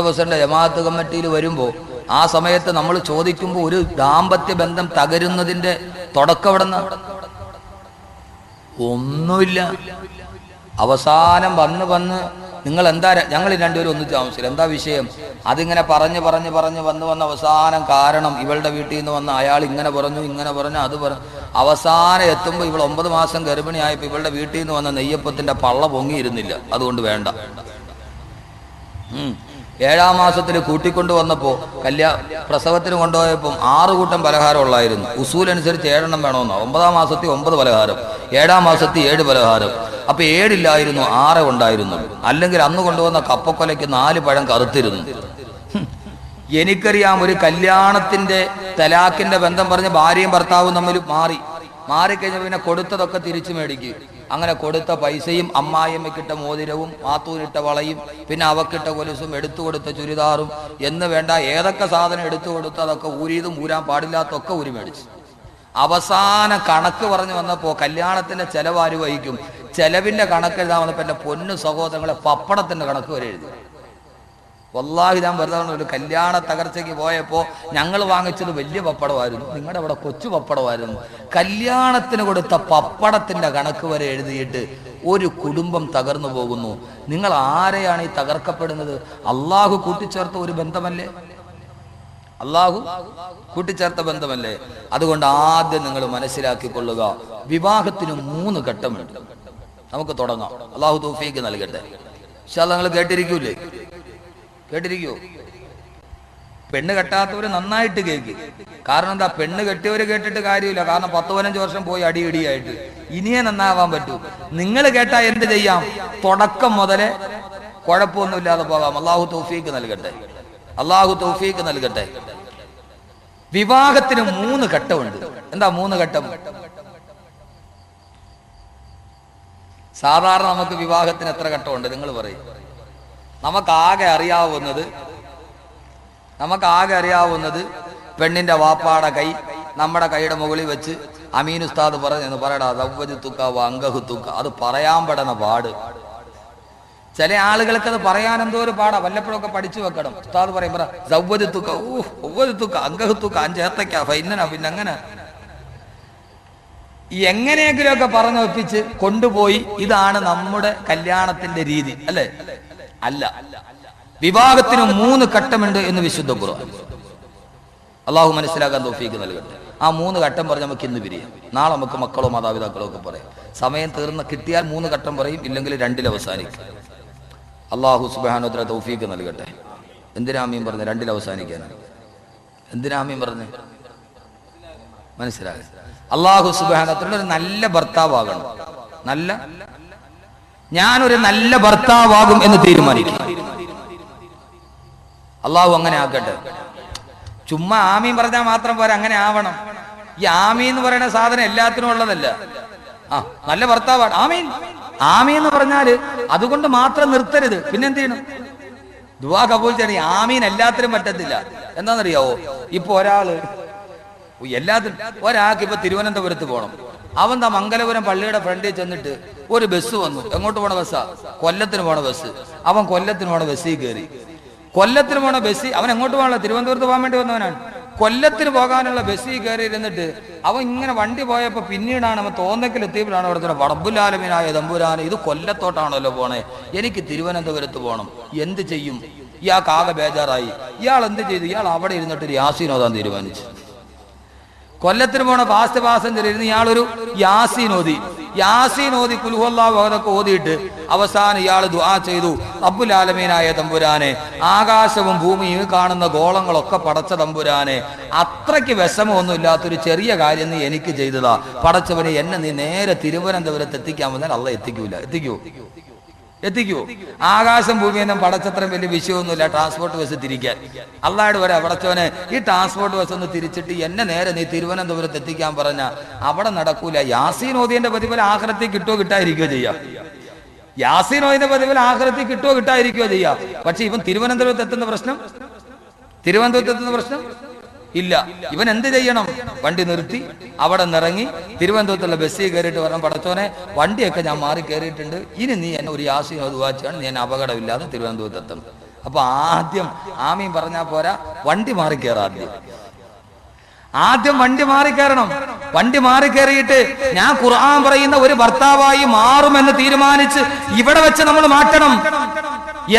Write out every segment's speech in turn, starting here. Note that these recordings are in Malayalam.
പ്രസിഡന്റ് ജമാഅത്ത് കമ്മിറ്റിയിൽ വരുമ്പോൾ ആ സമയത്ത് നമ്മൾ ചോദിക്കുമ്പോൾ ഒരു ദാമ്പത്യ ബന്ധം തകരുന്നതിന്റെ തുടക്കം എവിടെ നിന്നാ? ഒന്നുമില്ല. അവസാനം വന്ന് നിങ്ങൾ എന്താ, ഞങ്ങൾ രണ്ടുപേരും ഒന്നിച്ച് താമസിച്ചില്ല, എന്താ വിഷയം? അതിങ്ങനെ പറഞ്ഞ് വന്ന് അവസാനം കാരണം ഇവളുടെ വീട്ടിൽ നിന്ന് വന്ന് അയാൾ ഇങ്ങനെ പറഞ്ഞു അത് പറഞ്ഞു. അവസാനം എത്തുമ്പോൾ ഇവൾ 9 മാസം ഗർഭിണിയായപ്പോൾ ഇവളുടെ വീട്ടിൽ നിന്ന് വന്ന നെയ്യപ്പത്തിന്റെ പള്ള പൊങ്ങിയിരുന്നില്ല, അതുകൊണ്ട് വേണ്ട. 7-ാം മാസത്തിൽ കൂട്ടിക്കൊണ്ടു വന്നപ്പോൾ പ്രസവത്തിന് കൊണ്ടുപോയപ്പോൾ 6 കൂട്ടം പലഹാരം ഉള്ളായിരുന്നു. ഉസൂൽ അനുസരിച്ച് 7 എണ്ണം വേണമെന്നോ. 9-ാം മാസത്തിൽ 9 പലഹാരം, 7-ാം മാസത്തിൽ 7 പലഹാരം. അപ്പൊ 7 ഇല്ലായിരുന്നു, 6 ഉണ്ടായിരുന്നു. അല്ലെങ്കിൽ അന്ന് കൊണ്ടുവന്ന കപ്പക്കൊലയ്ക്ക് 4 പഴം കറുത്തിരുന്നു. എനിക്കറിയാം, ഒരു കല്യാണത്തിന്റെ തലാക്കിന്റെ ബന്ധം പറഞ്ഞ് ഭാര്യയും ഭർത്താവും തമ്മിൽ മാറിക്കഴിഞ്ഞ പിന്നെ കൊടുത്തതൊക്കെ തിരിച്ചു മേടിക്കും. അങ്ങനെ കൊടുത്ത പൈസയും അമ്മായിയമ്മക്കിട്ട മോതിരവും മാത്തൂരിട്ട വളയും പിന്നെ അവക്കിട്ട കൊലുസും എടുത്തു കൊടുത്ത ചുരിദാറും എന്ന് വേണ്ട ഏതൊക്കെ സാധനം എടുത്തു കൊടുത്ത് അതൊക്കെ ഊരിയതും ഊരാൻ പാടില്ലാത്തൊക്കെ ഊരി മേടിച്ചു. അവസാന കണക്ക് പറഞ്ഞു വന്നപ്പോൾ കല്യാണത്തിന്റെ ചെലവാര് വഹിക്കും, ചെലവിന്റെ കണക്ക് എഴുതാൻ വന്നപ്പോൾ എൻ്റെ പൊന്നു സഹോദരങ്ങളെ പപ്പടത്തിന്റെ കണക്ക് വരെ എഴുതി. വല്ലാഹി ഞാൻ വെറുതെ ഒരു കല്യാണ തകർച്ചയ്ക്ക് പോയപ്പോൾ ഞങ്ങൾ വാങ്ങിച്ചത് വലിയ പപ്പടമായിരുന്നു, നിങ്ങളുടെ അവിടെ കൊച്ചു പപ്പടമായിരുന്നു. കല്യാണത്തിന് കൊടുത്ത പപ്പടത്തിന്റെ കണക്ക് വരെ എഴുതിയിട്ട് ഒരു കുടുംബം തകർന്നു പോകുന്നു. നിങ്ങൾ ആരെയാണ് ഈ തകർക്കപ്പെടുന്നത്? അള്ളാഹു കൂട്ടിച്ചേർത്ത ഒരു ബന്ധമല്ലേ? അള്ളാഹു കൂട്ടിച്ചേർത്ത ബന്ധമല്ലേ? അതുകൊണ്ട് ആദ്യം നിങ്ങൾ മനസ്സിലാക്കിക്കൊള്ളുക, വിവാഹത്തിന് 3 ഘട്ടമുണ്ട്. നമുക്ക് തുടങ്ങാം. അള്ളാഹു തൗഫീഖ് നൽകട്ടെ. ഇൻഷാ അല്ലാഹ്. നിങ്ങൾ കേട്ടിരിക്കൂലേ? കേട്ടിരിക്കുവോ? പെണ്ണ് കെട്ടാത്തവര് നന്നായിട്ട് കേൾക്കും. കാരണം എന്താ, പെണ്ണ് കെട്ടിയവര് കേട്ടിട്ട് കാര്യമില്ല. കാരണം 10-15 വർഷം പോയി അടിയിടിയായിട്ട് ഇനിയേ നന്നാവാൻ പറ്റൂ. നിങ്ങൾ കേട്ടാ എന്ത് ചെയ്യാം? തുടക്കം മുതലേ കുഴപ്പമൊന്നുമില്ലാതെ പോകാം. അള്ളാഹു തൗഫീഖ് നൽകട്ടെ. അള്ളാഹു തൗഫീഖ് നൽകട്ടെ. വിവാഹത്തിന് 3 ഘട്ടമുണ്ട്. എന്താ 3 ഘട്ടം? സാധാരണ നമുക്ക് വിവാഹത്തിന് എത്ര ഘട്ടമുണ്ട് നിങ്ങൾ പറയും? നമുക്കാകെ അറിയാവുന്നത് പെണ്ണിന്റെ വാപ്പാടെ കൈ നമ്മുടെ കൈയുടെ മുകളിൽ വെച്ച് അമീൻ ഉസ്താദ് പറഞ്ഞു പറയടാ ദവ്വജുത്തുക്ക അങ്കഹുത്തുക്ക. അത് പറയാൻ പെടുന്ന പാട്. ചില ആളുകൾക്ക് അത് പറയാൻ എന്തോ ഒരു പാടാ. വല്ലപ്പോഴൊക്കെ പഠിച്ചു വെക്കണം. ഉസ്താദ് പറയും പറ ദവ്വജുത്തുക്ക ഒവ്വജുത്തുക്ക അങ്കഹുത്തുക്ക 5 ഏത്തക്ക ഫൈനനാ. പിന്നെ അങ്ങനെ എങ്ങനെയെങ്കിലുമൊക്കെ പറഞ്ഞു ഒപ്പിച്ച് കൊണ്ടുപോയി. ഇതാണ് നമ്മുടെ കല്യാണത്തിന്റെ രീതി, അല്ലേ? അല്ല. വിവാഹത്തിന് 3 ഘട്ടമുണ്ട് എന്ന് വിശുദ്ധ ഖുർആൻ. അള്ളാഹു മനസ്സിലാക്കാൻ തൗഫീഖ് നൽകട്ടെ. ആ 3 ഘട്ടം പറഞ്ഞ് നമുക്ക് ഇന്ന് പിരിയാം. നാളെ നമുക്ക് മക്കളോ മാതാപിതാക്കളോ ഒക്കെ പറയാം. സമയം കിട്ടിയാൽ 3 ഘട്ടം പറയും, ഇല്ലെങ്കിൽ 2-ൽ അവസാനിക്കും. അള്ളാഹു സുബ്ഹാനഹു വ തആല തൗഫീഖ് നൽകട്ടെ. എന്തിനാ ആമീൻ പറഞ്ഞ് 2-ൽ അവസാനിക്കാനാണ്? എന്തിനാ ആമീൻ പറഞ്ഞ്? മനസ്സിലായി? അള്ളാഹു സുബ്ഹാനഹു വ തആല ഒരു നല്ല ഭർത്താവാകണം. ഞാനൊരു നല്ല ഭർത്താവാകും എന്ന് തീരുമാനിക്കും. അള്ളാഹു അങ്ങനെ ആക്കട്ടെ. ചുമ്മാ ആമീൻ പറഞ്ഞാൽ മാത്രം പോരാ, അങ്ങനെ ആവണം. ഈ ആമീൻ എന്ന് പറയുന്ന സാധനം എല്ലാത്തിനും ഉള്ളതല്ല. നല്ല ഭർത്താവാണ് ആമീൻ എന്ന് പറഞ്ഞാല് അതുകൊണ്ട് മാത്രം നിർത്തരുത്. പിന്നെന്ത് ചെയ്യണം? ദുആ കബൂൽ ചെയ്യണം. ആമീൻ എല്ലാത്തിനും പറ്റത്തില്ല. എന്താണെന്നറിയാവോ? ഇപ്പൊ ഒരാൾക്ക് ഇപ്പൊ തിരുവനന്തപുരത്ത് പോകണം. അവൻ മംഗലപുരം പള്ളിയുടെ ഫ്രണ്ടിൽ ചെന്നിട്ട് ഒരു ബസ് വന്നു. എങ്ങോട്ട് പോണ ബസ്സാ? കൊല്ലത്തിന് പോണ ബസ്. അവൻ കൊല്ലത്തിന് പോണ ബസ്സിൽ കയറി. കൊല്ലത്തിന് പോണ ബസ്സിൽ അവൻ എങ്ങോട്ട് പോകണല്ലോ? തിരുവനന്തപുരത്ത് പോകാൻ വേണ്ടി വന്നവനാണ്. കൊല്ലത്തിന് പോകാനുള്ള ബസ്സിൽ കയറി ഇരുന്നിട്ട് അവൻ ഇങ്ങനെ വണ്ടി പോയപ്പോ പിന്നീടാണ് അവൻ തോന്നക്കിലെത്തിയപ്പോഴാണ് അവിടുത്തെ റബ്ബുൽ ആലമീനായ തമ്പുരാനെ, ഇത് കൊല്ലത്തോട്ടാണല്ലോ പോണേ, എനിക്ക് തിരുവനന്തപുരത്ത് പോകണം, എന്ത് ചെയ്യും? ഇയാൾക്ക് ആകെ ബേജാറായി. ഇയാൾ എന്ത് ചെയ്തു? ഇയാൾ അവിടെ ഇരുന്നിട്ട് യാസീൻ ഓതാൻ തീരുമാനിച്ചു. കൊല്ലത്തിന് പോണ ഫാസ്റ്റ് പാസഞ്ചർ ഇരുന്ന് ഇയാളൊരു യാസീൻ ഓതി കുൽഹുവല്ലാഹു അതൊക്കെ ഓതിയിട്ട് അവസാനം ഇയാൾ ദുആ ചെയ്തു, റബ്ബുൽ ആലമീനായ തമ്പുരാനെ, ആകാശവും ഭൂമിയും കാണുന്ന ഗോളങ്ങളൊക്കെ പടച്ച തമ്പുരാനെ, അത്രയ്ക്ക് വിഷമമൊന്നും ഇല്ലാത്തൊരു ചെറിയ കാര്യം നീ എനിക്ക് ചെയ്തതാ പടച്ചവനെ, എന്നെ നീ നേരെ തിരുവനന്തപുരത്ത് എത്തിക്കാൻ വന്നാൽ അള്ളാഹ് എത്തിക്കുവോ? ആകാശം ഭൂമിയൊന്നും പടച്ചത്രയും വലിയ വിഷയമൊന്നുമില്ല. ട്രാൻസ്പോർട്ട് ബസ് തിരിക്കാൻ അള്ളാഹുടെ വരെ പടച്ചവനെ, ഈ ട്രാൻസ്പോർട്ട് ബസ് ഒന്ന് തിരിച്ചിട്ട് എന്നെ നേരെ നീ തിരുവനന്തപുരത്ത് എത്തിക്കാൻ പറഞ്ഞ അവിടെ നടക്കൂല. യാസീൻ ഓതിയന്റെ പ്രതിഫലം ആഖിറത്തിൽ കിട്ടുമോ കിട്ടാതിരിക്കുകയോ ചെയ്യാം. യാസീൻ ഓതിന്റെ പ്രതിഫലം ആഖിറത്തിൽ കിട്ടുമോ കിട്ടാതിരിക്കുകയോ ചെയ്യാം. പക്ഷെ ഇവൻ തിരുവനന്തപുരത്ത് എത്തുന്ന പ്രശ്നം ഇല്ല. ഇവൻ എന്ത് ചെയ്യണം? വണ്ടി നിർത്തി അവിടെ നിറങ്ങി തിരുവനന്തപുരത്തുള്ള ബസ്സിൽ കയറിയിട്ട് പറഞ്ഞു, പടച്ചോനെ വണ്ടിയൊക്കെ ഞാൻ മാറി കയറിയിട്ടുണ്ട്, ഇനി നീ എന്നെ ഒരു യാസീൻ ദുആച്ചാണ്, നീ എന്നെ അപകടമില്ലാതെ തിരുവനന്തപുരത്ത് എത്തണം. അപ്പൊ ആദ്യം ആമീൻ പറഞ്ഞാൽ പോരാ, വണ്ടി മാറി കയറാം. ആദ്യം വണ്ടി മാറി കയറണം. വണ്ടി മാറി കയറിയിട്ട് ഞാൻ ഖുർആൻ പറയുന്ന ഒരു ഭർത്താവായി മാറുമെന്ന് തീരുമാനിച്ച് ഇവിടെ വെച്ച് നമ്മൾ മാറ്റണം.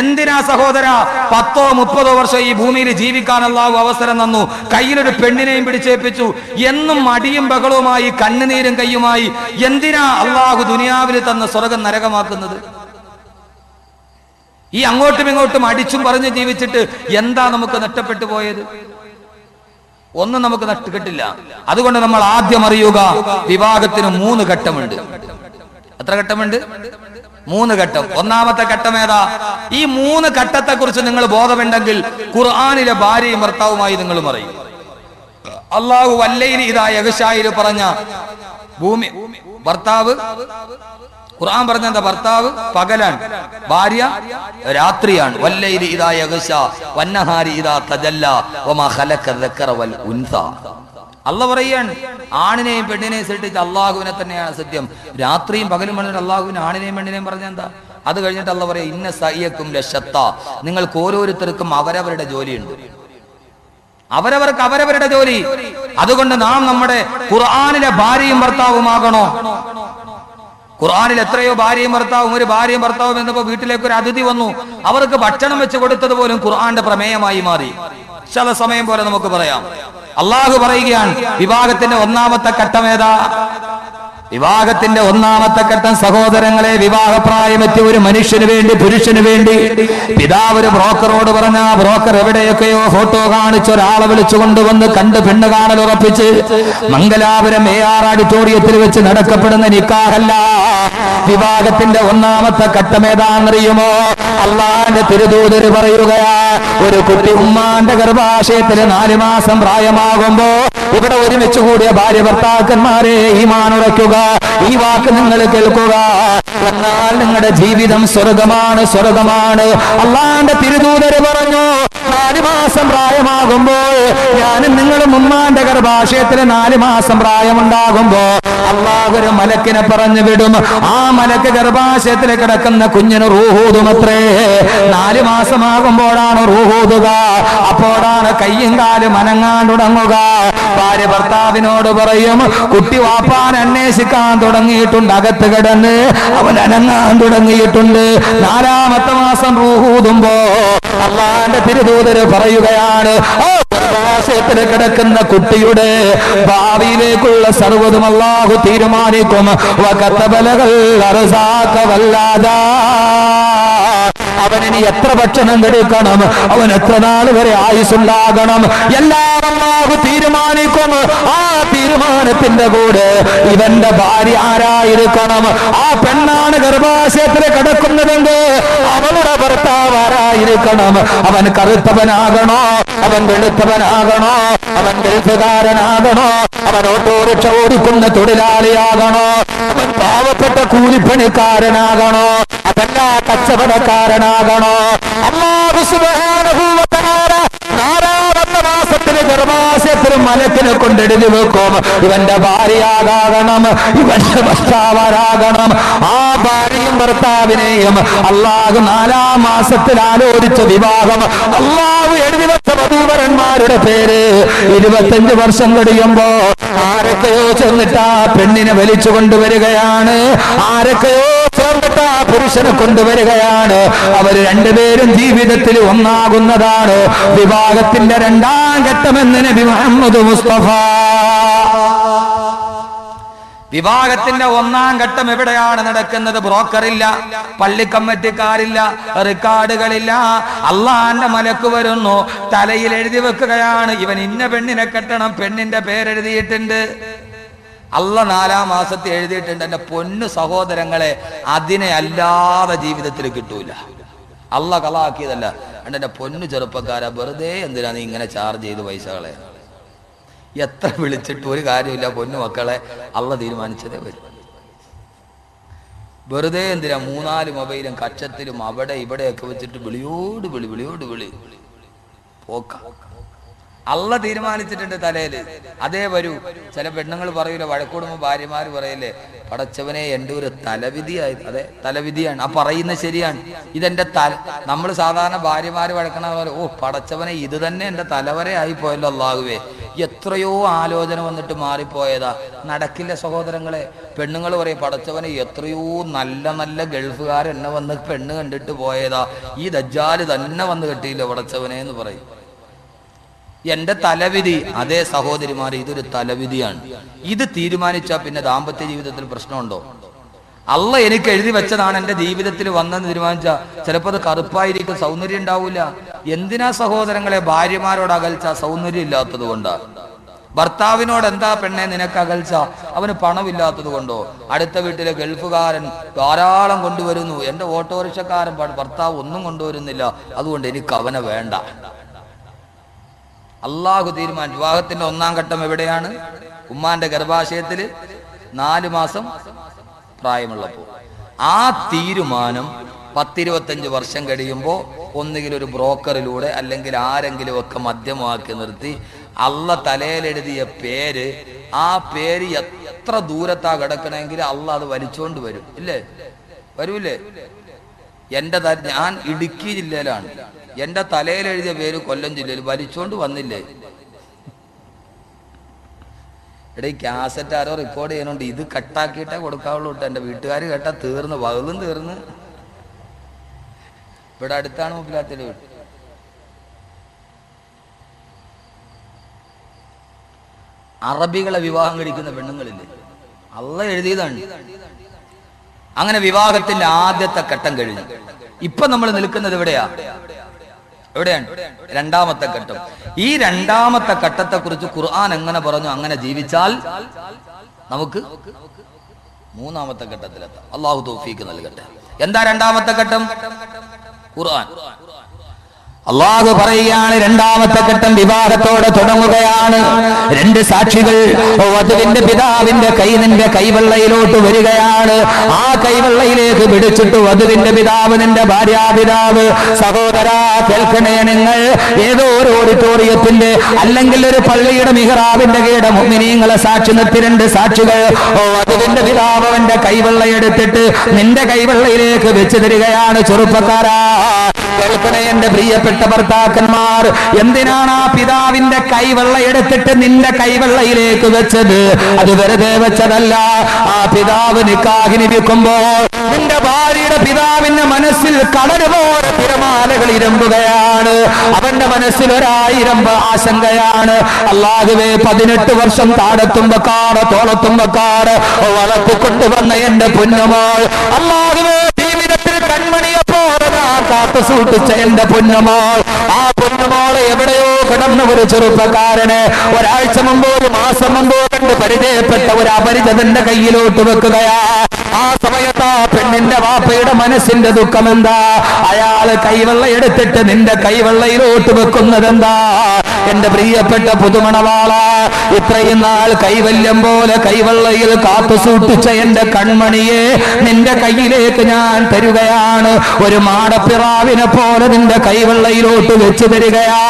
എന്തിനാ സഹോദര 10-30 വർഷം ഈ ഭൂമിയിൽ ജീവിക്കാൻ അല്ലാഹു അവസരം തന്നു, കയ്യിലൊരു പെണ്ണിനെയും പിടിച്ചേൽപ്പിച്ചു, എന്നും അടിയും ബഹളവുമായി കണ്ണുനീരും കയ്യുമായി എന്തിനാ അല്ലാഹു ദുനിയാവിൽ തന്ന സ്വർഗം നരകമാക്കുന്നത്? ഈ അങ്ങോട്ടും ഇങ്ങോട്ടും അടിച്ചും പറഞ്ഞ് ജീവിച്ചിട്ട് എന്താ നമുക്ക് നഷ്ടപ്പെട്ടു പോയത്? ഒന്നും നമുക്ക് നഷ്ടപ്പെട്ടില്ല. അതുകൊണ്ട് നമ്മൾ ആദ്യം അറിയുക, വിവാഹത്തിന് 3 ഘട്ടമുണ്ട്. എത്ര ഘട്ടമുണ്ട്? 3 ഘട്ടം. ഒന്നാമത്തെ ഘട്ടം ഏതാ? ഈ 3 ഘട്ടത്തെ കുറിച്ച് നിങ്ങൾ ബോധമുണ്ടെങ്കിൽ ഖുർആനിലെ ഭാര്യയും ഭർത്താവുമായി നിങ്ങൾ പറയും. അല്ലാഹു വല്ലൈലി ഇദാ യഗ്ശായിൽ പറഞ്ഞ ഭൂമി ഭർത്താവ്, ഖുർആൻ പറഞ്ഞ എന്താ? ഭർത്താവ് പകലാണ്, ഭാര്യ രാത്രിയാണ്. വല്ലൈലി ഇദാ യഗ്ശാ വന്നഹാരി ഇദാ തജല്ലാ വമാ ഖലഖ ദക്കറ വൽ ഉൻസ. അല്ലാഹു പറയാണ്, ആണിനെയും പെണ്ണിനെയും സൃഷ്ടിച്ച അല്ലാഹുവിനെ തന്നെയാണ് സത്യം. രാത്രിയും പകലും പറഞ്ഞിട്ട് അല്ലാഹുവിനെ ആണിനെയും പെണ്ണിനെയും പറഞ്ഞ എന്താ? അത് കഴിഞ്ഞിട്ട് അല്ലാഹു പറയാ, ഇന്ന സയ്യക്കും ലശത്താ, നിങ്ങൾക്ക് ഓരോരുത്തർക്കും അവരവരുടെ ജോലിയുണ്ട്, അവരവർക്ക് അവരവരുടെ ജോലി. അതുകൊണ്ട് നാം നമ്മുടെ ഖുർആനിലെ ഭാര്യയും ഭർത്താവുമാകണോ? ഖുർആനിൽ എത്രയോ ഭാര്യയും ഭർത്താവും, ഒരു ഭാര്യയും ഭർത്താവും എന്നപ്പോ വീട്ടിലേക്ക് ഒരു അതിഥി വന്നു, അവർക്ക് ഭക്ഷണം വെച്ച് കൊടുത്തത് പോലും ഖുർആന്റെ പ്രമേയമായി മാറി. ചില സമയം പോലെ നമുക്ക് പറയാം. അള്ളാഹു പറയുകയാണ്, വിവാഹത്തിന്റെ ഒന്നാമത്തെ ഘട്ടം ഏതാ? വിവാഹത്തിന്റെ ഒന്നാമത്തെ ഘട്ടം സഹോദരങ്ങളെ, വിവാഹപ്രായമെത്തിയ ഒരു മനുഷ്യന് വേണ്ടി, പുരുഷന് വേണ്ടി പിതാവ് ഒരു ബ്രോക്കറോട് പറഞ്ഞ, ബ്രോക്കർ എവിടെയൊക്കെയോ ഫോട്ടോ കാണിച്ച് ഒരാളെ വിളിച്ചു കൊണ്ടുവന്ന് കണ്ട് പെണ്ണ് കാണൽ ഉറപ്പിച്ച് മംഗലാപുരം AR ഓഡിറ്റോറിയത്തിൽ വെച്ച് നടക്കപ്പെടുന്ന നിക്കാഹല്ല. വിവാഹത്തിന്റെ ഒന്നാമത്തെ ഘട്ടം ഏതാണെന്നറിയുമോ? അള്ളാന്റെ തിരുദൂതര് പറയുകയാ, ഒരു കുട്ടി ഉമ്മാന്റെ ഗർഭാശയത്തിൽ 4 മാസം പ്രായമാകുമ്പോ ഇവിടെ ഒരുമിച്ച് കൂടിയ ഭാര്യ ഭർത്താക്കന്മാരെ ഈമാൻ ഉറയ്ക്കുക, ഈ വാക്ക് നിങ്ങൾ കേൾക്കുക, എന്നാൽ നിങ്ങളുടെ ജീവിതം സ്വർഗമാണ്, സ്വർഗമാണ്. അള്ളാന്റെ തിരുദൂതര് പറഞ്ഞു, 4 മാസം പ്രായമാകുമ്പോൾ ഞാനും നിങ്ങളും ഉമ്മാന്റെ ഗർഭാശയത്തിൽ 4 മാസം പ്രായമുണ്ടാകുമ്പോ അള്ളാഹു ഒരു മലക്കിനെ പറഞ്ഞു വിടും. ആ മലക്ക് ഗർഭാശയത്തിൽ കിടക്കുന്ന കുഞ്ഞിന് റൂഹൂതുമത്രേ. 4 മാസമാകുമ്പോഴാണ് റൂഹൂതുക. അപ്പോഴാണ് കയ്യും കാലും അനങ്ങാൻ തുടങ്ങുക. ഭാര്യ ഭർത്താവിനോട് പറയും, കുട്ടി വാപ്പാൻ അന്വേഷിക്കാൻ തുടങ്ങിയിട്ടുണ്ട്, അകത്ത് കിടന്ന് അവൻ അനങ്ങാൻ തുടങ്ങിയിട്ടുണ്ട്. 4ാമത്തെ മാസം റൂഹൂതുമ്പോ അള്ളാന്റെ തിരുദൂതര് പറയുകയാണ്, ഗർഭാശയത്തിൽ കിടക്കുന്ന കുട്ടിയുടെ ഭാവിയിലേക്കുള്ള സർവ്വതും അല്ലാഹു തീരുമാനിക്കും. അവനിനി എത്ര ഭക്ഷണം കഴിക്കണം, അവൻ എത്ര നാൾ വരെ ആയുസ്സുണ്ടാകണം, എല്ലാം അല്ലാഹു തീരുമാനിക്കും. ആ തീരുമാനത്തിന്റെ കൂടെ ഇവന്റെ ഭാര്യ ആരായിരിക്കണം? ആ പെണ്ണാണ് ഗർഭാശയത്തിൽ കിടക്കുന്നതെങ്കിൽ അവളുടെ ഭർത്താവ് ആരായിരിക്കണം? അവൻ കറുത്തവനാകണോ? അവൻ വെളുത്തവനാകണോ? അവൻ ഗൾഫുകാരനാകണോ? അവൻ ഓട്ടോറിക്ഷ ഓടിക്കുന്ന തൊഴിലാളിയാകണോ? അവൻ പാവപ്പെട്ട കൂലിപ്പണിക്കാരനാകണോ? അതല്ല കച്ചവടക്കാരനാകണോ? അല്ലാഹു സുബ്ഹാനഹു വ തആല 4ാമത്തെ മാസത്തിന് ഗർഭാശയത്തിൽ മലക്കിനെ കൊണ്ടെഴുതി വെക്കും, ഇവന്റെ ഭാര്യയാകണം, ഇവന്റെ ഭർത്താവരാകണം. ആ ഭാര്യയും ഭർത്താവിനെയും അല്ലാഹു 4ാം മാസത്തിൽ ആലോചിച്ച വിവാഹം അല്ലാഹു എഴുതി വെച്ച വധൂവരന്മാരുടെ പേര് 25 വർഷം കഴിയുമ്പോ ആരൊക്കെയോ ചെന്നിട്ട് ആ പെണ്ണിനെ വലിച്ചു കൊണ്ടുവരികയാണ്, ആരൊക്കെയോ ചേർന്നിട്ട് ആ പുരുഷനെ കൊണ്ടുവരികയാണ്. അവർ രണ്ടുപേരും ജീവിതത്തിൽ ഒന്നാകുന്നതാണ് വിവാഹത്തിന്റെ 2ാം ഘട്ടമെന്ന് നബി മുഹമ്മദ് മുസ്തഫ. വിവാഹത്തിന്റെ 1ാം ഘട്ടം എവിടെയാണ് നടക്കുന്നത്? ബ്രോക്കറില്ല, പള്ളി കമ്മിറ്റിക്കാരില്ല, റെക്കോർഡുകളില്ല. അള്ളാന്റെ മലക്ക് വരുന്നു, തലയിൽ എഴുതി വെക്കുകയാണ്, ഇവൻ ഇന്ന പെണ്ണിനെ കെട്ടണം, പെണ്ണിന്റെ പേരെഴുതിയിട്ടുണ്ട്. അള്ള 4ാം മാസത്തിൽ എഴുതിയിട്ടുണ്ട്. എന്റെ പൊന്നു സഹോദരങ്ങളെ, അതിനെ അല്ലാതെ ജീവിതത്തിൽ കിട്ടൂല. അള്ള കളാക്കിയതല്ല. എന്റെ പൊന്നു ചെറുപ്പക്കാരാ, വെറുതെ എന്തിനാ നീ ഇങ്ങനെ ചാർജ് ചെയ്ത് പൈസകളെ? എത്ര വിളിച്ചിട്ട് ഒരു കാര്യമില്ല പൊന്നു മക്കളെ, അള്ള തീരുമാനിച്ചതേ വരും. വെറുതെ എന്തിനാ 3-4 മൊബൈലും കക്ഷത്തിലും അവിടെ ഇവിടെയൊക്കെ വെച്ചിട്ട് വിളിയോട് വിളി പോക്ക. അള്ള തീരുമാനിച്ചിട്ടുണ്ട് തലയില്, അതേ വരൂ. ചില പെണ്ണുങ്ങൾ പറയൂല, വഴക്കൂടുമ്പോ ഭാര്യമാര് പറയില്ലേ, പടച്ചവനെ എൻ്റെ ഒരു തലവിധിയായി. അതെ, തലവിധിയാണ്. ആ പറയുന്നത് ശരിയാണ്. ഇതെന്റെ നമ്മൾ സാധാരണ ഭാര്യമാര് വഴക്കണ പോലെ, ഓ പടച്ചവനെ ഇത് തന്നെ എൻ്റെ തലവരെ പോയല്ലോ അള്ളാഹുവേ. എത്രയോ ആലോചന വന്നിട്ട് മാറിപ്പോയതാ. നടക്കില്ല സഹോദരങ്ങളെ. പെണ്ണുങ്ങൾ പറയും, പടച്ചവനെ എത്രയോ നല്ല നല്ല ഗൾഫുകാർ എന്നെ വന്ന് പെണ്ണ് കണ്ടിട്ട് പോയതാ, ഈ ദജ്ജാല് തന്നെ വന്ന് കെട്ടിയില്ല പടച്ചവനെ എന്ന് പറയും. എന്റെ തലവിധി. അതേ സഹോദരിമാരെ, ഇതൊരു തലവിധിയാണ്. ഇത് തീരുമാനിച്ചാൽ പിന്നെ ദാമ്പത്യ ജീവിതത്തിൽ പ്രശ്നമുണ്ടോ? അള്ള എനിക്ക് എഴുതി വെച്ചതാണ് എന്റെ ജീവിതത്തിൽ വന്നെന്ന് തീരുമാനിച്ചാൽ ചിലപ്പോൾ അത് കറുപ്പായിരിക്കും, സൗന്ദര്യം ഉണ്ടാവില്ല. എന്തിനാ സഹോദരങ്ങളെ ഭാര്യമാരോട് അകൽച്ച? സൗന്ദര്യം ഇല്ലാത്തത് കൊണ്ടാ. ഭർത്താവിനോട് എന്താ പെണ്ണെ നിനക്ക് അകൽച്ച? അവന് പണമില്ലാത്തത് കൊണ്ടോ? അടുത്ത വീട്ടിലെ ഗൾഫുകാരൻ ധാരാളം കൊണ്ടുവരുന്നു, എന്റെ ഓട്ടോറിക്ഷക്കാരൻ ഭർത്താവ് ഒന്നും കൊണ്ടുവരുന്നില്ല, അതുകൊണ്ട് എനിക്ക് അവനെ വേണ്ട. അള്ളാഹു തീരുമാനിച്ചു. വിവാഹത്തിന്റെ ഒന്നാം ഘട്ടം എവിടെയാണ്? ഉമ്മാന്റെ ഗർഭാശയത്തില് 4 മാസം പ്രായമുള്ളപ്പോ. ആ തീരുമാനം 10-25 വർഷം കഴിയുമ്പോൾ ഒന്നുകിൽ ഒരു ബ്രോക്കറിലൂടെ അല്ലെങ്കിൽ ആരെങ്കിലും ഒക്കെ മധ്യമാക്കി നിർത്തി അള്ള തലയിലെഴുതിയ പേര്, ആ പേര് എത്ര ദൂരത്താ കിടക്കണമെങ്കിൽ അള്ള അത് വലിച്ചോണ്ട് വരും. ഇല്ലേ? വരൂല്ലേ? ഞാൻ ഇടുക്കി ജില്ലയിലാണ്, എന്റെ തലയിലെഴുതിയ പേര് കൊല്ലം ജില്ലയിൽ, വലിച്ചോണ്ട് വന്നില്ലേ? ഇവിടെ ഈ കാസറ്റ് ആരോ റെക്കോർഡ് ചെയ്യുന്നുണ്ട്, ഇത് കട്ടാക്കിയിട്ടേ കൊടുക്കാവുള്ളൂ കേട്ടോ. എൻ്റെ വീട്ടുകാർ കേട്ടാ തീർന്ന്, വകലും തീർന്ന്. ഇവിടെ അടുത്താണ് മുപ്പിലാത്തിന്റെ വീട്. അറബികളെ വിവാഹം കഴിക്കുന്ന പെണ്ണുങ്ങളില്ലേ, അള്ള എഴുതിയതാണ്. അങ്ങനെ വിവാഹത്തിന്റെ ആദ്യത്തെ ഘട്ടം കഴിഞ്ഞു. ഇപ്പൊ നമ്മൾ നിൽക്കുന്നത് എവിടെയാണ്? രണ്ടാമത്തെ ഘട്ടം. ഈ രണ്ടാമത്തെ ഘട്ടത്തെ കുറിച്ച് ഖുർആൻ എങ്ങനെ പറഞ്ഞു? അങ്ങനെ ജീവിച്ചാൽ നമുക്ക് മൂന്നാമത്തെ ഘട്ടത്തിലെത്താം. അള്ളാഹു തൗഫീഖ് നൽകട്ടെ. എന്താ രണ്ടാമത്തെ ഘട്ടം? ഖുർആൻ അള്ളാഹു പറയുകയാണ്, രണ്ടാമത്തെ ഘട്ടം വിവാഹത്തോടെ തുടങ്ങുകയാണ്. 2 സാക്ഷികൾ, വധുവിന്റെ പിതാവിന്റെ കൈ നിന്റെ കൈവെള്ളയിലോട്ട് വരികയാണ്. ആ കൈവെള്ളയിലേക്ക് പിടിച്ചിട്ട് വധുവിന്റെ പിതാവ്, നിന്റെ ഭാര്യാപിതാവ്, സഹോദരാ കേൾക്കണേ, നിങ്ങൾ ഏതോ ഒരു ഓഡിറ്റോറിയത്തിന്റെ അല്ലെങ്കിൽ ഒരു പള്ളിയുടെ മിഹ്റാബിന്റെ കീഴെ മുഅ്മിനീങ്ങളെ സാക്ഷി നിർത്തി 2 സാക്ഷികൾ വധുവിന്റെ പിതാവ് അവന്റെ കൈവെള്ളയെടുത്തിട്ട് നിന്റെ കൈവെള്ളയിലേക്ക് വെച്ച് തരികയാണ്. ചെറുപ്പക്കാരാ കേൾക്കണേ, എന്റെ പ്രിയപ്പെട്ട ഭർത്താക്കന്മാർ, എന്തിനാണ് ആ പിതാവിന്റെ കൈവെള്ള എടുത്തിട്ട് നിന്റെ കൈവെള്ളയിലേക്ക് വെച്ചത്? അത് വെറുതെ വെച്ചതല്ല. ആ പിതാവ് നിക്കാഹിന് വിൽക്കുമ്പോൾ നിന്റെ ഭാര്യയുടെ പിതാവിന്റെ മനസ്സിൽ കടല് പോലെ തിരമാലകൾ ഇരമ്പുകയാണ്. അവന്റെ മനസ്സിൽ 1000 ആശങ്കയാണ്. അല്ലാഹുവേ, 18 വർഷം താടത്തുമ്പക്കാട് തോളത്തുമ്പക്കാട് വളർത്തിക്കൊണ്ടുവന്ന എന്റെ പൊന്നുമോൾ, അല്ലാഹുവേ ജീവിതത്തിൽ കൺമണിയെപ്പോലെ കാത്തു സൂക്ഷിച്ച എന്റെ പൊന്നുമോൾ, ആ പൊന്നുമോളെ എവിടെയോ കിടന്ന ഒരു ചെറുപ്പക്കാരന് ഒരാഴ്ച മുമ്പോ 1 മാസം മുമ്പോ കണ്ട് പരിചയപ്പെട്ട ഒരു അപരിചിതന്റെ കയ്യിലോട്ട് വെക്കുകയാ. ആ സമയത്ത് ആ പെണ്ണിന്റെ വാപ്പയുടെ മനസ്സിന്റെ ദുഃഖം എന്താ? അയാള് കൈവെള്ള എടുത്തിട്ട് നിന്റെ കൈവെള്ളയിലോട്ട് വെക്കുന്നത് എന്താ? എന്റെ പ്രിയപ്പെട്ട പുതുമണവാള, ഇത്രയും നാൾ കൈവല്യം പോലെ കൈവെള്ളയിൽ കാത്തു സൂക്ഷിച്ച എന്റെ കൺമണിയെ നിന്റെ കയ്യിലേക്ക് ഞാൻ തരുകയാണ്. ഒരു മാടപ്പിറാവിനെ പോലെ നിന്റെ കൈവെള്ളയിലോട്ട് വെച്ച് തരികയാ.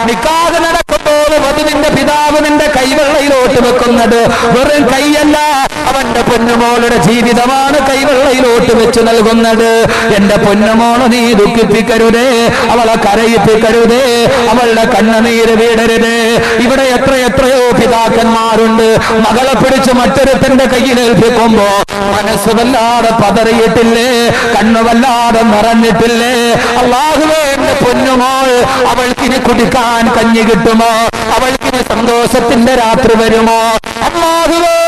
നിക്കാഹ് നടക്കുമ്പോൾ വധുവിന്റെ പിതാവ് നിന്റെ കൈവെള്ളയിലോട്ട് വെക്കുന്നത് വെറും കൈയല്ല, അവന്റെ പൊന്നുമോളുടെ ജീവിതമാണ് കൈവെള്ളയിലോട്ട് വെച്ച് നൽകുന്നത്. എന്റെ പൊന്നുമോളെ നീ ദുഃഖിപ്പിക്കരുതേ, അവളെ കരയിപ്പിക്കരുതേ, അവളുടെ കണ്ണുനീര് വീടരുതേ. ഇവിടെ എത്രയോ പിതാക്കന്മാരുണ്ട്, മകളെ പിടിച്ച് മറ്റൊരുത്തന്റെ കയ്യിൽ ഏൽപ്പിക്കുമ്പോ മനസ്സ് വല്ലാതെ പതറിയിട്ടില്ലേ, കണ്ണു വല്ലാതെ നിറഞ്ഞിട്ടില്ലേ? അല്ലാഹുവേ, എന്റെ പൊന്നുമോൾ, അവൾക്കിനി കുടിക്കാൻ കഞ്ഞി കിട്ടുമോ? അവൾക്കിനി സന്തോഷത്തിന്റെ രാത്രി വരുമോ? അല്ലാഹുവേ,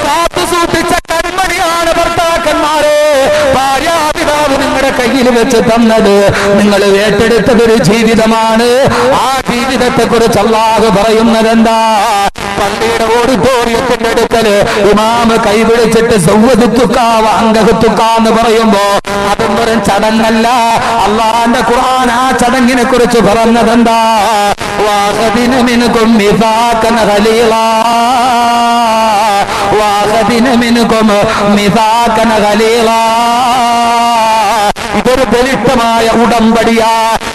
കാത്തു സൂക്ഷിച്ച കൺമണിയാണ് ഭർത്താക്കന്മാരെ. ഭാര്യാപിതാവ് നിങ്ങളുടെ കയ്യിൽ വെച്ച് തന്നത് നിങ്ങൾ ഏറ്റെടുത്തതൊരു ജീവിതമാണ്. ആ ജീവിതത്തെ കുറിച്ച് അല്ലാഹു പറയുന്നത് എന്താ? പള്ളിയുടെ ഓഡിറ്റോറിയത്തിന്റെ അടുക്കല് ഇമാമ് കൈപിടിച്ചിട്ട് അംഗഹത്തുക്കാന്ന് പറയുമ്പോ അതും വെറും ചടങ്ങല്ല. അള്ളാന്റെ ഖുർആൻ ആ ചടങ്ങിനെ കുറിച്ച് പറഞ്ഞതെന്താ? വാഖദിന മിൻകും മിസാഖൻ ഖലീലാ, വാഖദിന മിൻകും മിസാഖൻ ഖലീലാ. ഇതൊരു ബലിഷ്ഠമായ ഉടമ്പടിയാ,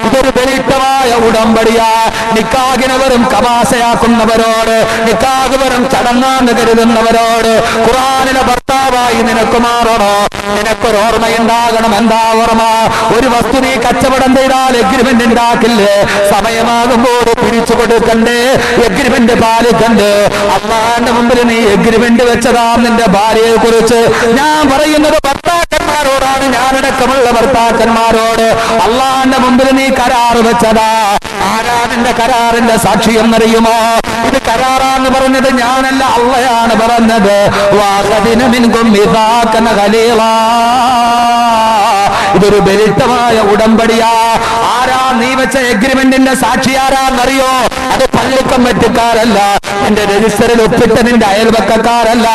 ഇതൊരു ബലിഷ്ഠമായ ഉടമ്പടിയാ. നിക്കാഹിനെ വെറും തമാശയാക്കുന്നവരോട്, നിക്കാഹ് വെറും ചടങ്ങാന്ന് കരുതുന്നവരോട് ഖുർആനിലെ ഭർത്താവായി നിനക്ക് മാറണോ? നിനക്കൊരു ഓർമ്മയുണ്ടാകണം. എന്താ ഓർമ്മ? ഒരു വസ്തു നീ കച്ചവടം ചെയ്താൽ എഗ്രിമെന്റ് ഉണ്ടാക്കില്ലേ? സമയമാകുമ്പോൾ പിരിച്ചു കൊടുക്കണ്ടേ? എഗ്രിമെന്റ് പാലിക്കണ്ടേ? അള്ളാന്റെ മുമ്പിൽ നീ എഗ്രിമെന്റ് വെച്ചതാ നിന്റെ ഭാര്യയെ കുറിച്ച്. ഞാൻ പറയുന്നത് ഭർത്താക്കന്മാരോടാണ്, ഞാനടക്കമുള്ള ഭർത്താക്കന്മാരോട്. അള്ളാന്റെ മുമ്പിൽ നീ കരാറ് വെച്ചതാ. ആരാ നിന്റെ കരാറിന്റെ സാക്ഷി എന്നറിയുമോ? ഇത് കരാറാന്ന് പറഞ്ഞത് ഞാനല്ല, അള്ളയാണ് പറഞ്ഞത്. ഇതൊരു ബലിഷ്ഠമായ ഉടമ്പടിയാ. ആരാ നീ വെച്ച എഗ്രിമെന്റിന്റെ സാക്ഷി ആരാന്നറിയോ? അത് പള്ളിക്കമ്മിറ്റിക്കാരല്ല, എന്റെ രജിസ്റ്ററിൽ ഒപ്പിട്ട നിന്റെ അയൽവക്കക്കാരല്ല.